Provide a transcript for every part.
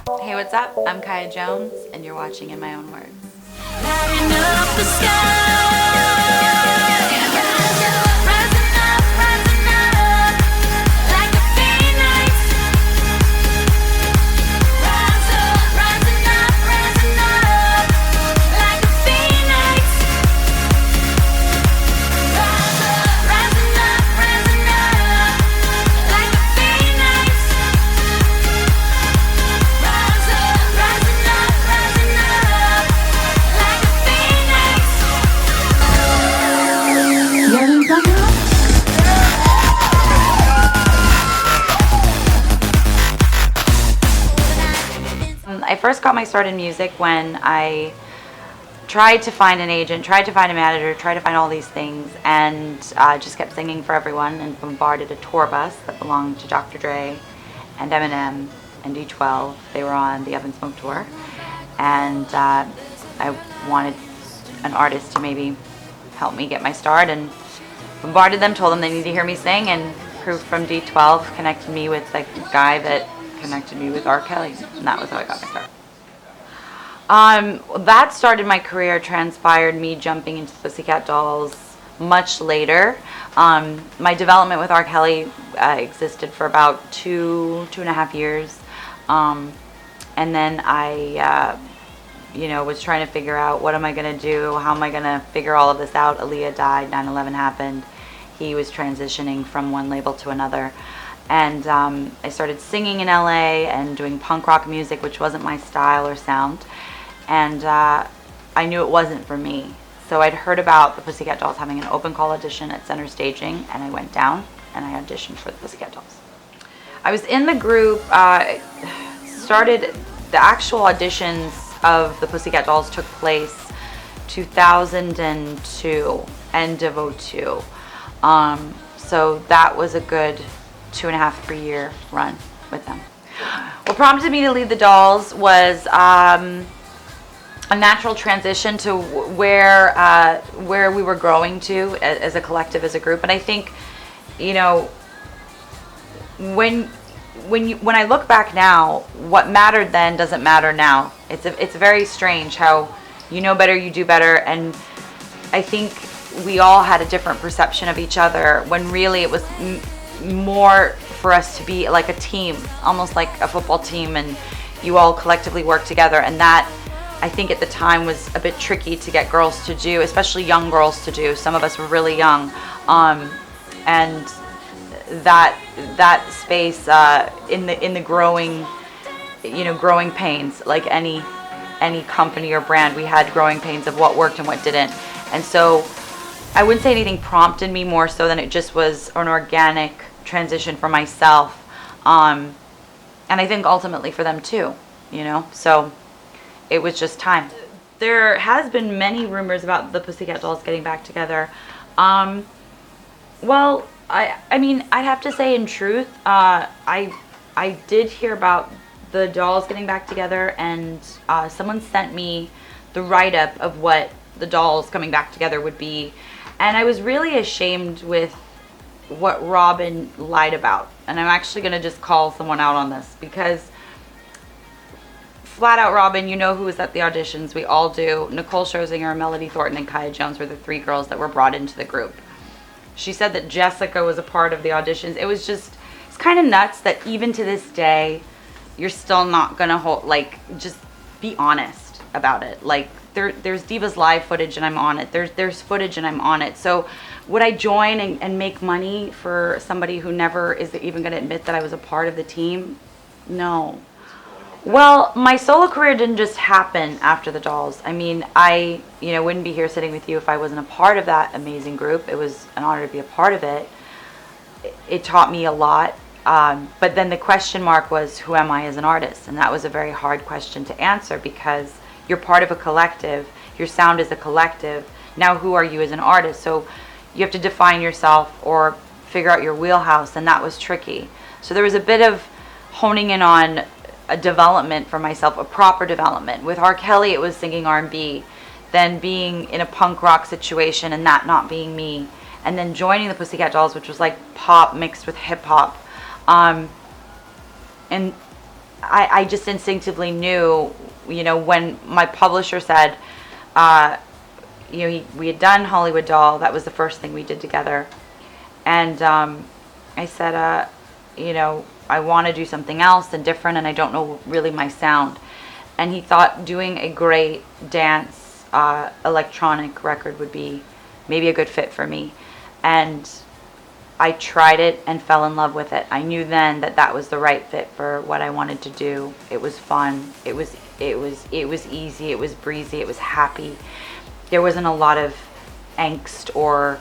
Hey, what's up? I'm Kaya Jones, and you're watching In My Own Words. Lighting up the sky. Rising up like a phoenix. Rise up, rising up like a phoenix. Rise up, rising up like a phoenix. Rise up, rising up like a phoenix. Yelling back up. I first got my start in music when I tried to find an agent, tried to find a manager, tried to find all these things, and just kept singing for everyone and bombarded a tour bus that belonged to Dr. Dre and Eminem and D12. They were on the Up and Smoke tour, and I wanted an artist to maybe help me get my start, and bombarded them, told them they need to hear me sing, and crew from D12 connected me with a guy that connected me with R. Kelly, and that was how I got my start. That started my career, transpired me jumping into Pussycat Dolls much later. My development with R. Kelly existed for about two and a half years, and then I was trying to figure out what am I going to do, how am I going to figure all of this out. Aaliyah died, 9/11 happened, he was transitioning from one label to another, and I started singing in LA and doing punk rock music, which wasn't my style or sound, and I knew it wasn't for me. So I'd heard about the Pussycat Dolls having an open call audition at Center Staging, and I went down and I auditioned for the Pussycat Dolls. I was in the group, started the actual auditions of the Pussycat Dolls took place 2002, end of 02. So that was a good 2.5, 3 year run with them. What prompted me to leave the Dolls was a natural transition to where we were growing to as a collective, as a group. And I think, when I look back now, what mattered then doesn't matter now. It's very strange how you know better, you do better, and I think we all had a different perception of each other when really it was more for us to be like a team, almost like a football team, and you all collectively work together. And that, I think at the time, was a bit tricky to get girls to do, especially young girls to do. Some of us were really young, and that space in the growing pains, like any company or brand, we had growing pains of what worked and what didn't. And so I wouldn't say anything prompted me more so than it just was an organic transition for myself, and I think ultimately for them too, so it was just time. There has been many rumors about the Pussycat Dolls getting back together. Well, I mean, I'd have to say, in truth, I did hear about the Dolls getting back together, and someone sent me the write-up of what the Dolls coming back together would be, and I was really ashamed with what Robin lied about. And I'm actually going to just call someone out on this, because flat out, Robin, you know who was at the auditions. We all do. Nicole Scherzinger, Melody Thornton, and Kaya Jones were the 3 girls that were brought into the group. She said that Jessica was a part of the auditions. It's kind of nuts that even to this day, you're still not going to just be honest about it. Like, there's Divas Live footage and I'm on it. There's footage and I'm on it. So would I join and make money for somebody who never is even going to admit that I was a part of the team? No. Well, my solo career didn't just happen after the Dolls. I mean, I wouldn't be here sitting with you if I wasn't a part of that amazing group. It was an honor to be a part of it. It taught me a lot. But then the question mark was, who am I as an artist? And that was a very hard question to answer, because you're part of a collective. Your sound is a collective. Now who are you as an artist? So you have to define yourself or figure out your wheelhouse, and that was tricky. So there was a bit of honing in on a development for myself, a proper development. With R. Kelly, it was singing R&B, then being in a punk rock situation and that not being me, and then joining the Pussycat Dolls, which was like pop mixed with hip hop. And I just instinctively knew, when my publisher said, we had done Hollywood Doll. That was the first thing we did together. And I said, I want to do something else and different, and I don't know really my sound. And he thought doing a great dance electronic record would be maybe a good fit for me. And I tried it and fell in love with it. I knew then that that was the right fit for what I wanted to do. It was fun. It was easy. It was breezy. It was happy. There wasn't a lot of angst or,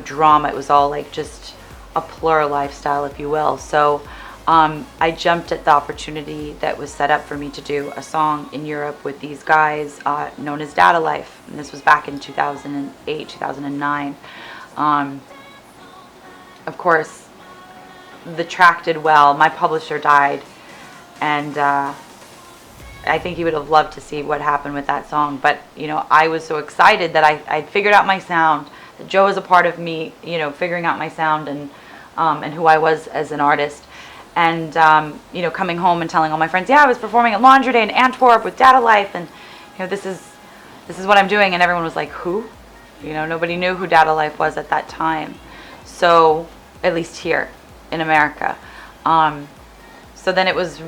drama. It was all like just a plur lifestyle, if you will. So I jumped at the opportunity that was set up for me to do a song in Europe with these guys known as Data Life. And this was back in 2008, 2009. Of course, the track did well. My publisher died, and I think he would have loved to see what happened with that song. But, I was so excited that I figured out my sound, that Joe was a part of me, figuring out my sound and who I was as an artist. And, coming home and telling all my friends, I was performing at Laundry Day in Antwerp with Data Life, and, this is what I'm doing. And everyone was like, who? Nobody knew who Data Life was at that time. So, at least here in America. So then it was,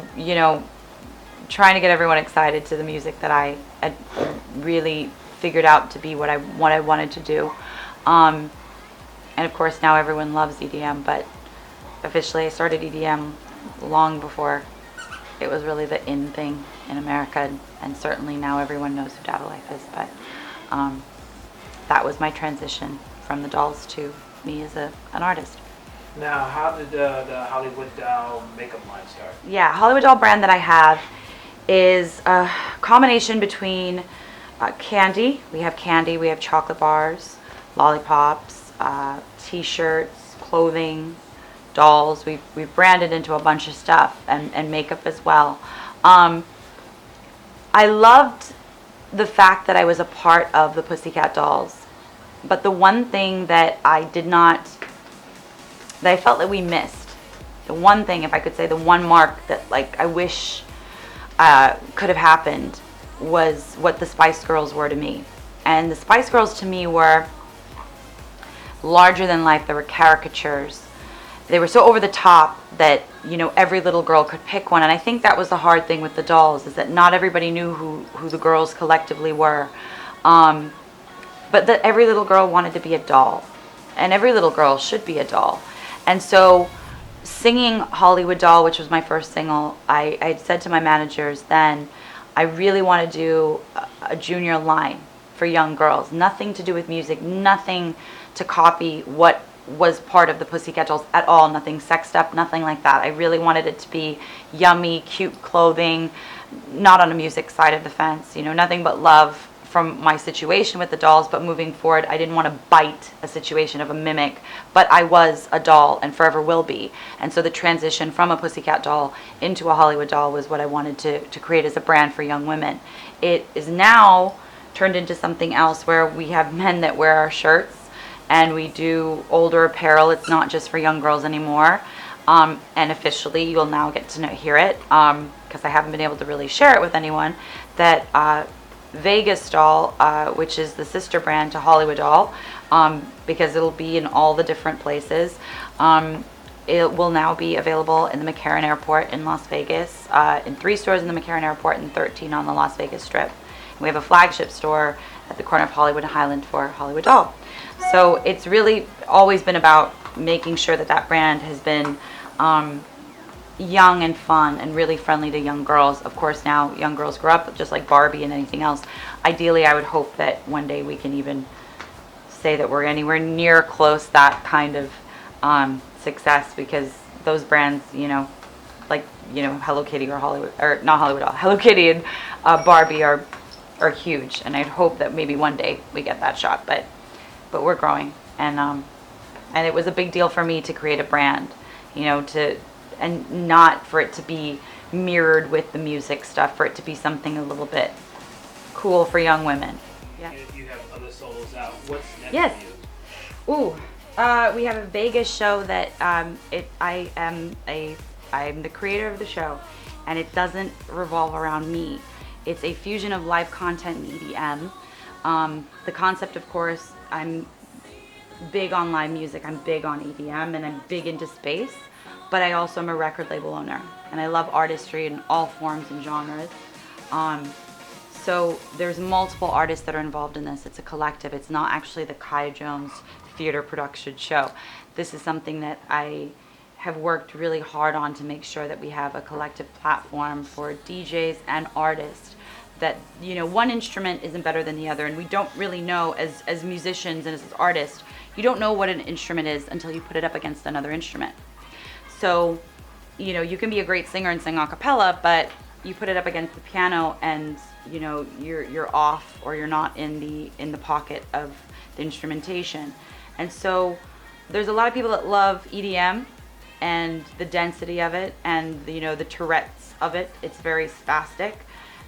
trying to get everyone excited to the music that I had really figured out to be what I wanted to do. And of course now everyone loves EDM, but officially I started EDM long before it was really the in thing in America, and certainly now everyone knows who Data Life is. But that was my transition from the dolls to me as an artist. Now, how did the Hollywood Doll makeup line start? Yeah, Hollywood Doll brand that I have is a combination between candy. We have candy, we have chocolate bars, lollipops, t-shirts, clothing, dolls. We've branded into a bunch of stuff, and makeup as well. I loved the fact that I was a part of the Pussycat Dolls, but the one thing that that I felt that we missed, the one thing, if I could say, the one mark that I wish could have happened, was what the Spice Girls were to me. And the Spice Girls to me were larger than life. They were caricatures. They were so over the top that every little girl could pick one. And I think that was the hard thing with the dolls, is that not everybody knew who the girls collectively were. But that every little girl wanted to be a doll, and every little girl should be a doll. And so singing Hollywood Doll, which was my first single, I had said to my managers then, I really want to do a junior line for young girls. Nothing to do with music, nothing to copy what was part of the Pussycat Dolls at all, nothing sexed up, nothing like that. I really wanted it to be yummy, cute clothing, not on the music side of the fence, nothing but love from my situation with the dolls. But moving forward, I didn't want to bite a situation of a mimic, but I was a doll and forever will be. And so the transition from a Pussycat Doll into a Hollywood Doll was what I wanted to create as a brand for young women. It is now turned into something else, where we have men that wear our shirts, and we do older apparel. It's not just for young girls anymore. And officially, you'll now get to hear it, because I haven't been able to really share it with anyone, that Vegas Doll, which is the sister brand to Hollywood Doll, because it'll be in all the different places. It will now be available in the McCarran Airport in Las Vegas, in 3 stores in the McCarran Airport and 13 on the Las Vegas Strip. And we have a flagship store at the corner of Hollywood and Highland for Hollywood Doll. So it's really always been about making sure that that brand has been young and fun and really friendly to young girls. Of course, now young girls grow up just like Barbie and anything else. Ideally, I would hope that one day we can even say that we're anywhere near close that kind of success, because those brands, Hello Kitty or Hollywood, or not Hollywood Doll, Hello Kitty and Barbie are huge, and I'd hope that maybe one day we get that shot. But we're growing, and it was a big deal for me to create a brand, and not for it to be mirrored with the music stuff, for it to be something a little bit cool for young women. Yeah. And if you have other solos out, what's next Yes. for you? Ooh, we have a Vegas show that I am a I'm the creator of the show, and it doesn't revolve around me. It's a fusion of live content and EDM. The concept, of course, I'm big on live music, I'm big on EDM, and I'm big into space, but I also am a record label owner, and I love artistry in all forms and genres. So there's multiple artists that are involved in this. It's a collective. It's not actually the Kaya Jones theater production show. This is something that I have worked really hard on to make sure that we have a collective platform for DJs and artists, that, you know, one instrument isn't better than the other, and we don't really know as musicians and as artists, you don't know what an instrument is until you put it up against another instrument. So, you know, you can be a great singer and sing a cappella, but you put it up against the piano and, you know, you're off, or you're not in the pocket of the instrumentation. And so there's a lot of people that love EDM and the density of it, and, you know, the Tourette's of it. It's very spastic.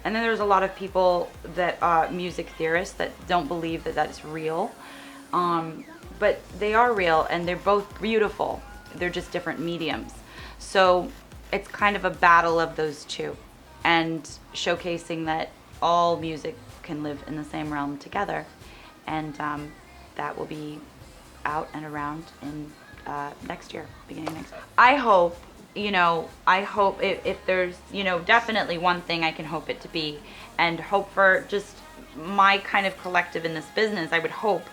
And then there's a lot of people that music theorists that don't believe that that's real, but they are real, and they're both beautiful. They're just different mediums. So it's kind of a battle of those two, and showcasing that all music can live in the same realm together. And that will be out and around in next year, beginning next year. I hope, you know, if there's, you know, definitely one thing I can hope it to be, and hope for just my kind of collective in this business, I would hope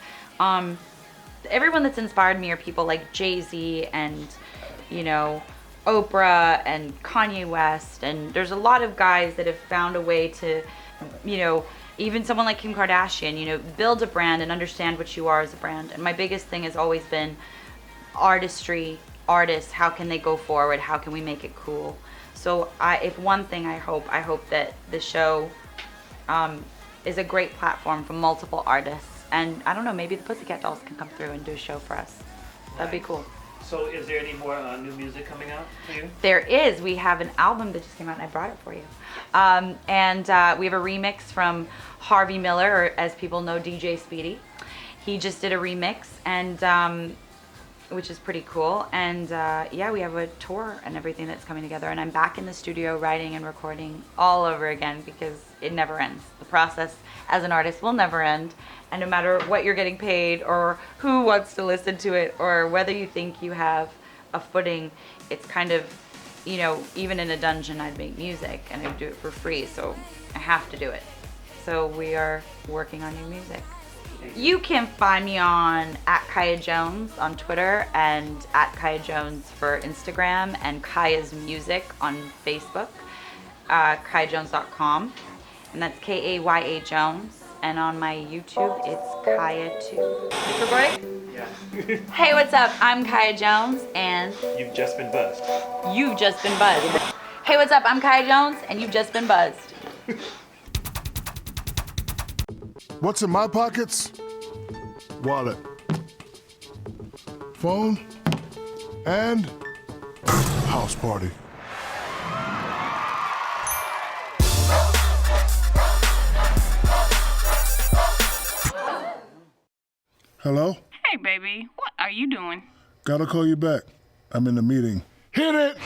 everyone that's inspired me are people like Jay-Z and, you know, Oprah and Kanye West, and there's a lot of guys that have found a way to, you know, even someone like Kim Kardashian, you know, build a brand and understand what you are as a brand. And my biggest thing has always been artistry, artists, how can they go forward? How can we make it cool? So if one thing I hope that the show is a great platform for multiple artists. And I don't know, maybe the Pussycat Dolls can come through and do a show for us. That'd be cool. So is there any more new music coming out for you? There is. We have an album that just came out, and I brought it for you. And we have a remix from Harvey Miller, or as people know, DJ Speedy. He just did a remix, and which is pretty cool. And yeah, we have a tour and everything that's coming together. And I'm back in the studio writing and recording all over again, because it never ends. The process as an artist will never end. And no matter what you're getting paid, or who wants to listen to it, or whether you think you have a footing, it's kind of, you know, even in a dungeon I'd make music and I'd do it for free, so I have to do it. So we are working on new music. You can find me on @KayaJones on Twitter, and @KayaJones for Instagram, and Kaya's Music on Facebook, KayaJones.com, and that's Kaya Jones. And on my YouTube, it's Kaya2. It's recording? Yeah. Hey, what's up? I'm Kaya Jones, and You've just been buzzed. you've just been buzzed. Hey, what's up? I'm Kaya Jones, and you've just been buzzed. What's in my pockets? Wallet, phone, and house party. Hello? Hey, baby, what are you doing? Gotta call you back. I'm in a meeting. Hit it!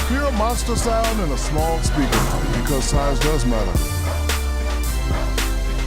Hear a monster sound in a small speaker, because size does matter.